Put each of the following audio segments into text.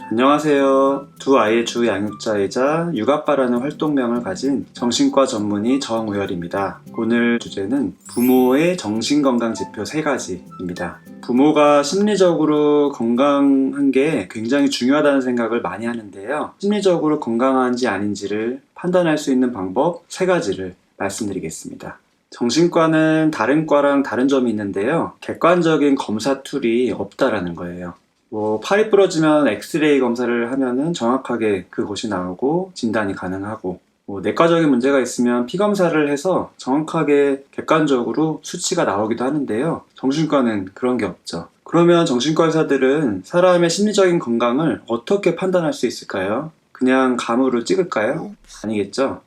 안녕하세요. 두 아이의 주 양육자이자 육아빠라는 활동명을 가진 정신과 전문의 정우열입니다. 오늘 주제는 부모의 정신건강지표 3가지입니다. 부모가 심리적으로 건강한 게 굉장히 중요하다는 생각을 많이 하는데요. 심리적으로 건강한지 아닌지를 판단할 수 있는 방법 3가지를 말씀드리겠습니다. 정신과는 다른 과랑 다른 점이 있는데요. 객관적인 검사 툴이 없다라는 거예요. 팔이 부러지면 엑스레이 검사를 하면은 정확하게 그곳이 나오고 진단이 가능하고, 내과적인 문제가 있으면 피 검사를 해서 정확하게 객관적으로 수치가 나오기도 하는데요. 정신과는 그런 게 없죠. 그러면 정신과 의사들은 사람의 심리적인 건강을 어떻게 판단할 수 있을까요? 그냥 감으로 찍을까요? 아니겠죠?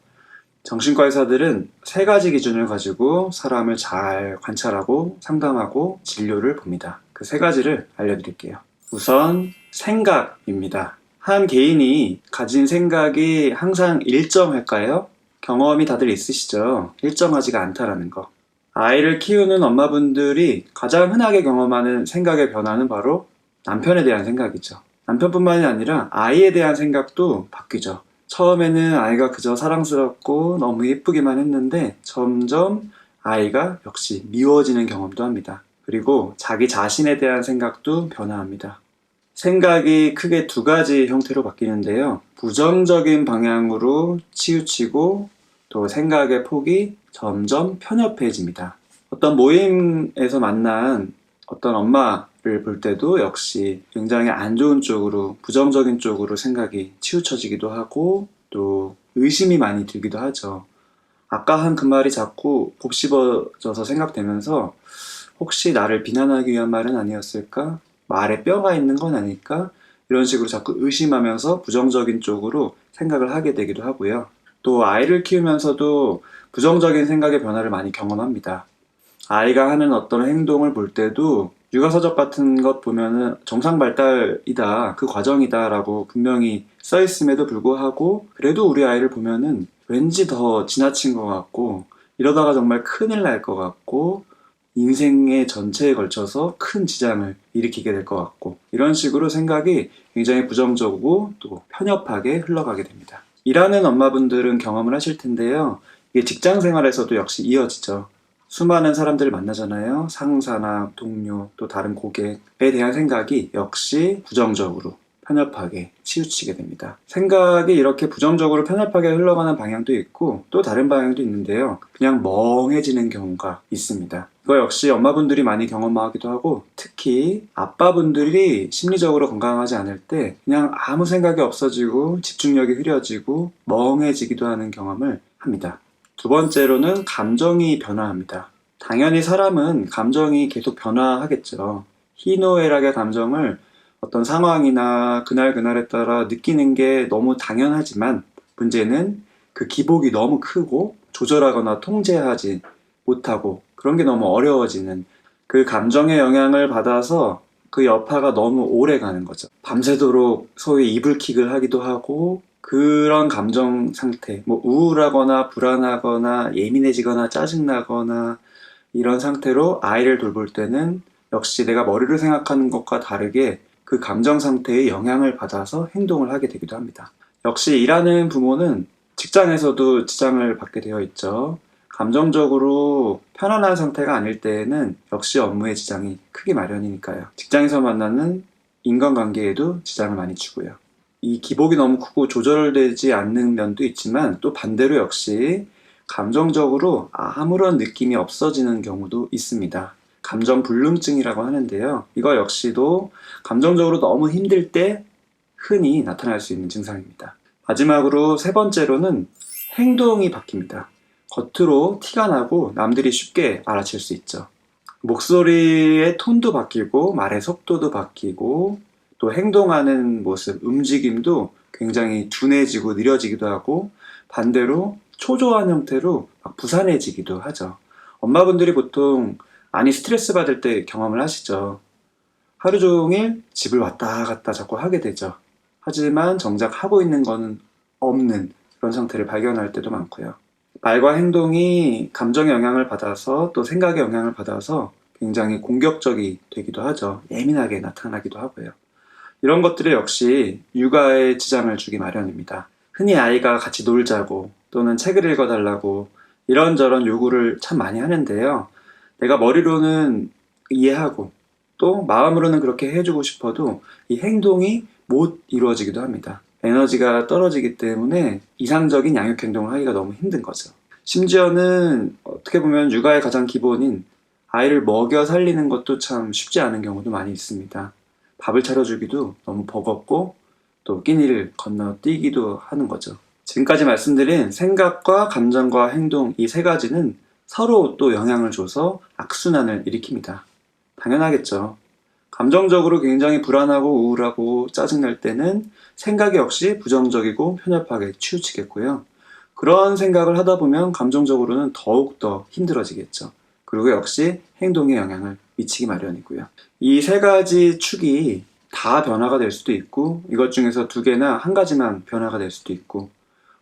정신과 의사들은 3가지 기준을 가지고 사람을 잘 관찰하고 상담하고 진료를 봅니다. 그 3가지를 알려드릴게요. 우선 생각입니다. 한 개인이 가진 생각이 항상 일정할까요? 경험이 다들 있으시죠? 일정하지가 않다라는 거. 아이를 키우는 엄마분들이 가장 흔하게 경험하는 생각의 변화는 바로 남편에 대한 생각이죠. 남편뿐만이 아니라 아이에 대한 생각도 바뀌죠. 처음에는 아이가 그저 사랑스럽고 너무 예쁘기만 했는데 점점 아이가 역시 미워지는 경험도 합니다. 그리고 자기 자신에 대한 생각도 변화합니다. 생각이 크게 2가지 형태로 바뀌는데요. 부정적인 방향으로 치우치고 또 생각의 폭이 점점 편협해집니다. 어떤 모임에서 만난 어떤 엄마를 볼 때도 역시 굉장히 안 좋은 쪽으로, 부정적인 쪽으로 생각이 치우쳐지기도 하고 또 의심이 많이 들기도 하죠. 아까 한 그 말이 자꾸 곱씹어져서 생각되면서 혹시 나를 비난하기 위한 말은 아니었을까? 말에 뼈가 있는 건 아닐까? 이런 식으로 자꾸 의심하면서 부정적인 쪽으로 생각을 하게 되기도 하고요. 또 아이를 키우면서도 부정적인 생각의 변화를 많이 경험합니다. 아이가 하는 어떤 행동을 볼 때도 육아서적 같은 것 보면은 정상 발달이다, 그 과정이다 라고 분명히 써 있음에도 불구하고 그래도 우리 아이를 보면은 왠지 더 지나친 것 같고 이러다가 정말 큰일 날 것 같고 인생의 전체에 걸쳐서 큰 지장을 일으키게 될 것 같고 이런 식으로 생각이 굉장히 부정적이고 또 편협하게 흘러가게 됩니다. 일하는 엄마분들은 경험을 하실 텐데요. 이게 직장 생활에서도 역시 이어지죠. 수많은 사람들을 만나잖아요. 상사나 동료 또 다른 고객에 대한 생각이 역시 부정적으로 편협하게 치우치게 됩니다. 생각이 이렇게 부정적으로 편협하게 흘러가는 방향도 있고 또 다른 방향도 있는데요. 그냥 멍해지는 경우가 있습니다. 이거 역시 엄마분들이 많이 경험하기도 하고 특히 아빠분들이 심리적으로 건강하지 않을 때 그냥 아무 생각이 없어지고 집중력이 흐려지고 멍해지기도 하는 경험을 합니다. 2번째로는 감정이 변화합니다. 당연히 사람은 감정이 계속 변화하겠죠. 희노애락의 감정을 어떤 상황이나 그날그날에 따라 느끼는 게 너무 당연하지만 문제는 그 기복이 너무 크고 조절하거나 통제하지 못하고 그런 게 너무 어려워지는 그 감정의 영향을 받아서 그 여파가 너무 오래 가는 거죠. 밤새도록 소위 이불킥을 하기도 하고 그런 감정 상태, 우울하거나 불안하거나 예민해지거나 짜증나거나 이런 상태로 아이를 돌볼 때는 역시 내가 머리로 생각하는 것과 다르게 그 감정 상태에 영향을 받아서 행동을 하게 되기도 합니다. 역시 일하는 부모는 직장에서도 지장을 받게 되어 있죠. 감정적으로 편안한 상태가 아닐 때에는 역시 업무에 지장이 크기 마련이니까요. 직장에서 만나는 인간관계에도 지장을 많이 주고요. 이 기복이 너무 크고 조절되지 않는 면도 있지만 또 반대로 역시 감정적으로 아무런 느낌이 없어지는 경우도 있습니다. 감정 불능증이라고 하는데요. 이거 역시도 감정적으로 너무 힘들 때 흔히 나타날 수 있는 증상입니다. 마지막으로 3번째로는 행동이 바뀝니다. 겉으로 티가 나고 남들이 쉽게 알아챌 수 있죠. 목소리의 톤도 바뀌고 말의 속도도 바뀌고 또 행동하는 모습, 움직임도 굉장히 둔해지고 느려지기도 하고 반대로 초조한 형태로 막 부산해지기도 하죠. 엄마분들이 보통 많이 스트레스 받을 때 경험을 하시죠. 하루 종일 집을 왔다 갔다 자꾸 하게 되죠. 하지만 정작 하고 있는 거는 없는 그런 상태를 발견할 때도 많고요. 말과 행동이 감정의 영향을 받아서 또 생각의 영향을 받아서 굉장히 공격적이 되기도 하죠. 예민하게 나타나기도 하고요. 이런 것들이 역시 육아에 지장을 주기 마련입니다. 흔히 아이가 같이 놀자고 또는 책을 읽어달라고 이런저런 요구를 참 많이 하는데요. 내가 머리로는 이해하고 또 마음으로는 그렇게 해주고 싶어도 이 행동이 못 이루어지기도 합니다. 에너지가 떨어지기 때문에 이상적인 양육 행동을 하기가 너무 힘든 거죠. 심지어는 어떻게 보면 육아의 가장 기본인 아이를 먹여 살리는 것도 참 쉽지 않은 경우도 많이 있습니다. 밥을 차려주기도 너무 버겁고 또 끼니를 건너뛰기도 하는 거죠. 지금까지 말씀드린 생각과 감정과 행동 이 세 가지는 서로 또 영향을 줘서 악순환을 일으킵니다. 당연하겠죠. 감정적으로 굉장히 불안하고 우울하고 짜증날 때는 생각 역시 부정적이고 편협하게 치우치겠고요. 그런 생각을 하다 보면 감정적으로는 더욱더 힘들어지겠죠. 그리고 역시 행동에 영향을 미치기 마련이고요. 이 세 가지 축이 다 변화가 될 수도 있고 이것 중에서 두 개나 한 가지만 변화가 될 수도 있고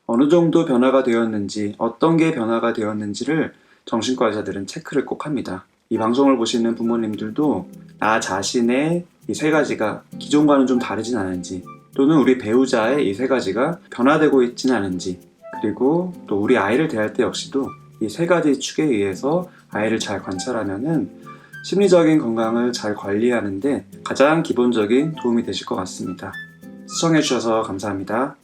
어느 정도 변화가 되었는지 어떤 게 변화가 되었는지를 정신과 의사들은 체크를 꼭 합니다. 이 방송을 보시는 부모님들도 나 자신의 이 세 가지가 기존과는 좀 다르진 않은지 또는 우리 배우자의 이 세 가지가 변화되고 있진 않은지 그리고 또 우리 아이를 대할 때 역시도 이 세 가지 축에 의해서 아이를 잘 관찰하면은 심리적인 건강을 잘 관리하는데 가장 기본적인 도움이 되실 것 같습니다. 시청해주셔서 감사합니다.